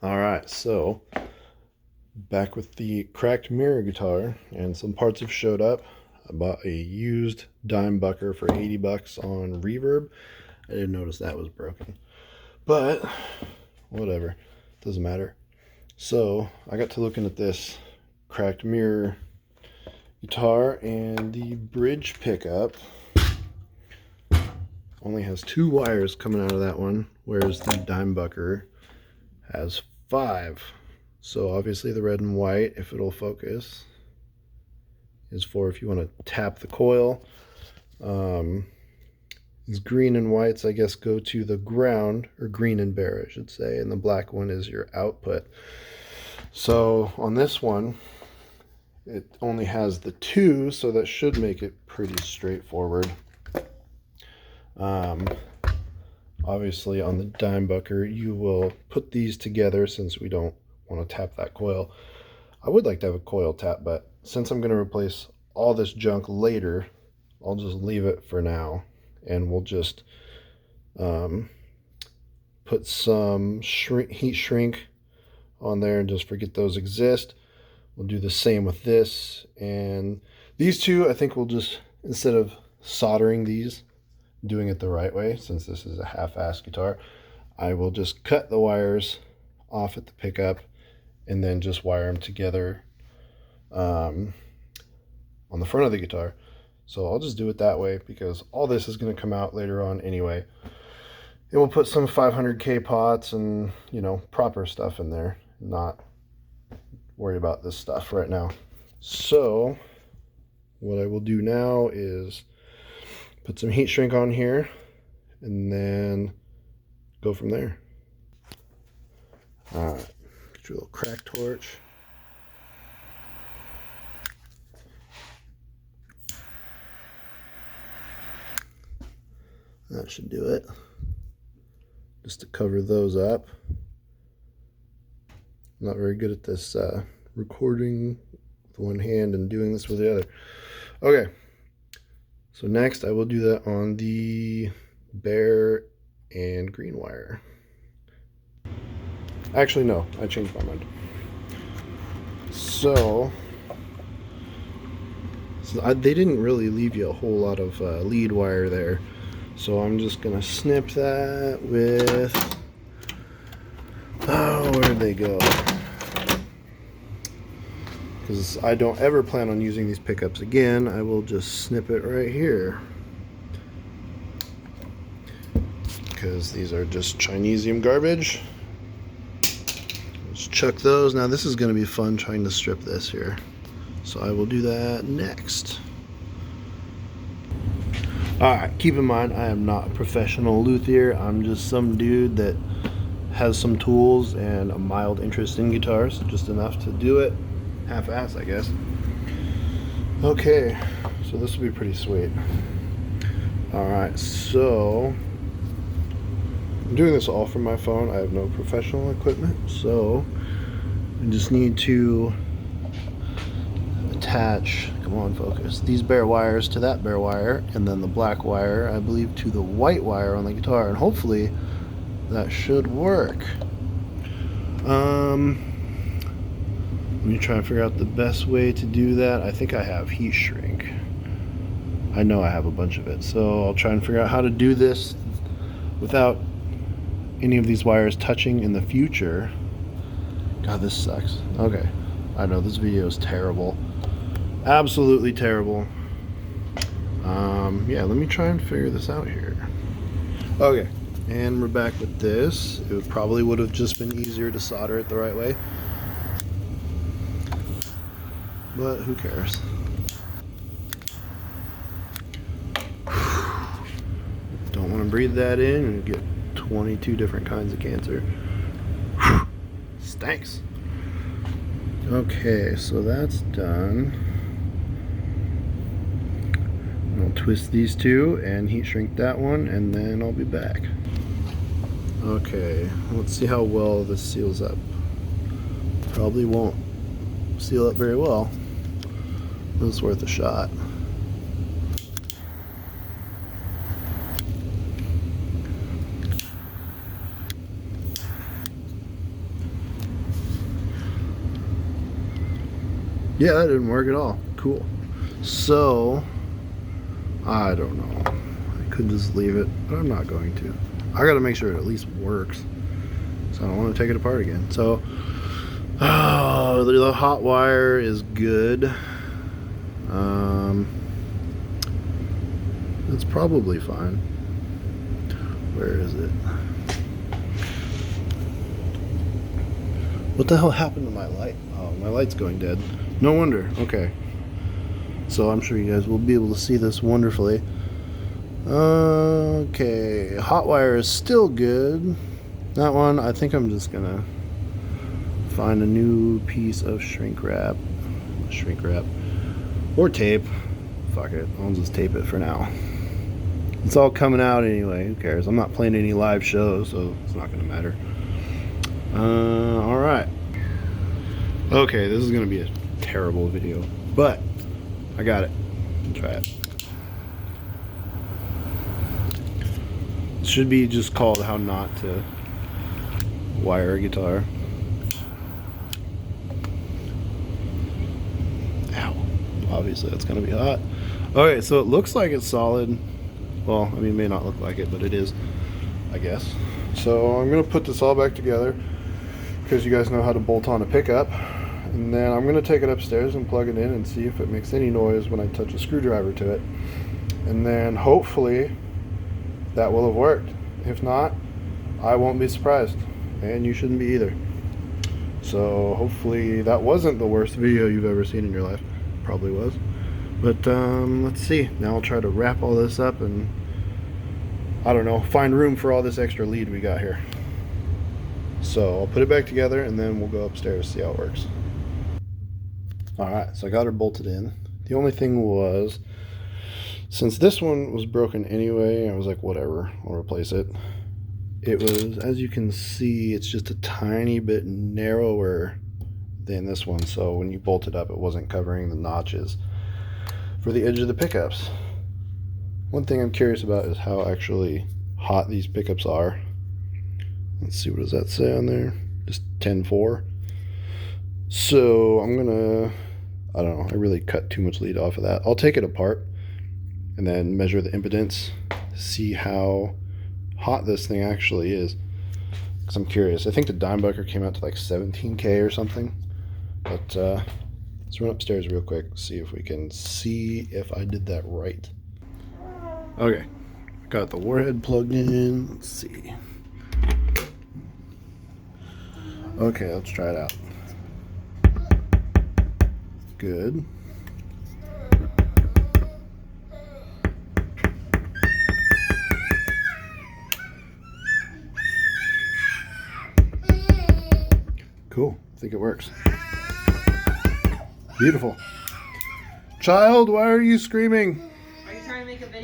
All right, so back with the cracked mirror guitar, and some parts have showed up. I bought a used Dimebucker for 80 bucks on Reverb. I didn't notice that was broken, but whatever, doesn't matter. So I got to looking at this cracked mirror guitar, and the bridge pickup only has 2 wires coming out of that one, whereas the Dimebucker has 5. So obviously the red and white, if it'll focus, is for if you want to tap the coil. These green and whites, I guess, go to the ground, or green and bare, I should say, and the black one is your output. So on this one, it only has the 2, so that should make it pretty straightforward. Obviously on the Dimebucker, you will put these together since we don't want to tap that coil. I would like to have a coil tap, but since I'm going to replace all this junk later, I'll just leave it for now, and we'll just put some heat shrink on there and just forget those exist. We'll do the same with this, and these two, I think we'll just, instead of soldering these, doing it the right way, since this is a half-ass guitar, I will just cut the wires off at the pickup and then just wire them together on the front of the guitar. So I'll just do it that way because all this is going to come out later on anyway. And we'll put some 500K pots and, you know, proper stuff in there, not worry about this stuff right now. So what I will do now is put some heat shrink on here and then go from there. All right, get your little crack torch. That should do it. Just to cover those up. I'm not very good at this recording with one hand and doing this with the other. Okay, so next I will do that on the bare and green wire. Actually, no, I changed my mind. So they didn't really leave you a whole lot of lead wire there. So I'm just gonna snip that with, oh, where'd they go? Because I don't ever plan on using these pickups again, I will just snip it right here. Because these are just Chinesium garbage. Let's chuck those. Now this is gonna be fun trying to strip this here. So I will do that next. Alright, keep in mind I am not a professional luthier. I'm just some dude that has some tools and a mild interest in guitars, just enough to do it half-ass, I guess. Okay, so this will be pretty sweet. Alright, so I'm doing this all from my phone. I have no professional equipment, so I just need to attach, come on focus, these bare wires to that bare wire, and then the black wire, I believe, to the white wire on the guitar, and hopefully that should work. Let me try and figure out the best way to do that. I think I have heat shrink. I know I have a bunch of it, so I'll try and figure out how to do this without any of these wires touching in the future. God, this sucks. Okay, I know this video is terrible. Absolutely terrible. Yeah, let me try and figure this out here. Okay, and we're back with this. It probably would have just been easier to solder it the right way, but who cares? Don't want to breathe that in and get 22 different kinds of cancer. Stinks. Okay, so that's done. I'll twist these two and heat shrink that one, and then I'll be back. Okay, let's see how well this seals up. Probably won't seal up very well, but it's worth a shot. Yeah, that didn't work at all. Cool. So, I don't know. I could just leave it, but I'm not going to. I gotta make sure it at least works. So I don't want to take it apart again. So, the hot wire is good. It's probably fine. Where is it? What the hell happened to my light? Oh, my light's going dead. No wonder. Okay. So I'm sure you guys will be able to see this wonderfully. Okay. Hot wire is still good. That one, I think I'm just gonna find a new piece of shrink wrap. Or tape. Fuck it. I'll just tape it for now. It's all coming out anyway. Who cares? I'm not playing any live shows, so it's not gonna matter. Alright. Okay, this is gonna be a terrible video, but I got it. Let's try it. It should be just called How Not to Wire a Guitar. Ow. Obviously that's gonna be hot. Okay, so it looks like it's solid. Well, I mean, it may not look like it, but it is, I guess. So I'm gonna put this all back together because you guys know how to bolt on a pickup. And then I'm gonna take it upstairs and plug it in and see if it makes any noise when I touch a screwdriver to it. And then hopefully that will have worked. If not, I won't be surprised. And you shouldn't be either. So hopefully that wasn't the worst video you've ever seen in your life. Probably was. But let's see. Now I'll try to wrap all this up and, I don't know, find room for all this extra lead we got here. So I'll put it back together and then we'll go upstairs, see how it works. Alright, so I got her bolted in. The only thing was, since this one was broken anyway, I was like, whatever, I'll replace it. It was, as you can see, it's just a tiny bit narrower than this one, so when you bolt it up, it wasn't covering the notches for the edge of the pickups. One thing I'm curious about is how actually hot these pickups are. Let's see, what does that say on there? Just 10.4. So I'm gonna, I don't know, I really cut too much lead off of that. I'll take it apart and then measure the impedance, see how hot this thing actually is. Because I'm curious. I think the Dimebucker came out to like 17K or something. But let's run upstairs real quick, see if we can see if I did that right. Okay, got the warhead plugged in. Let's see. Okay, let's try it out. Good. Cool. I think it works. Beautiful. Child, why are you screaming? Are you trying to make a video?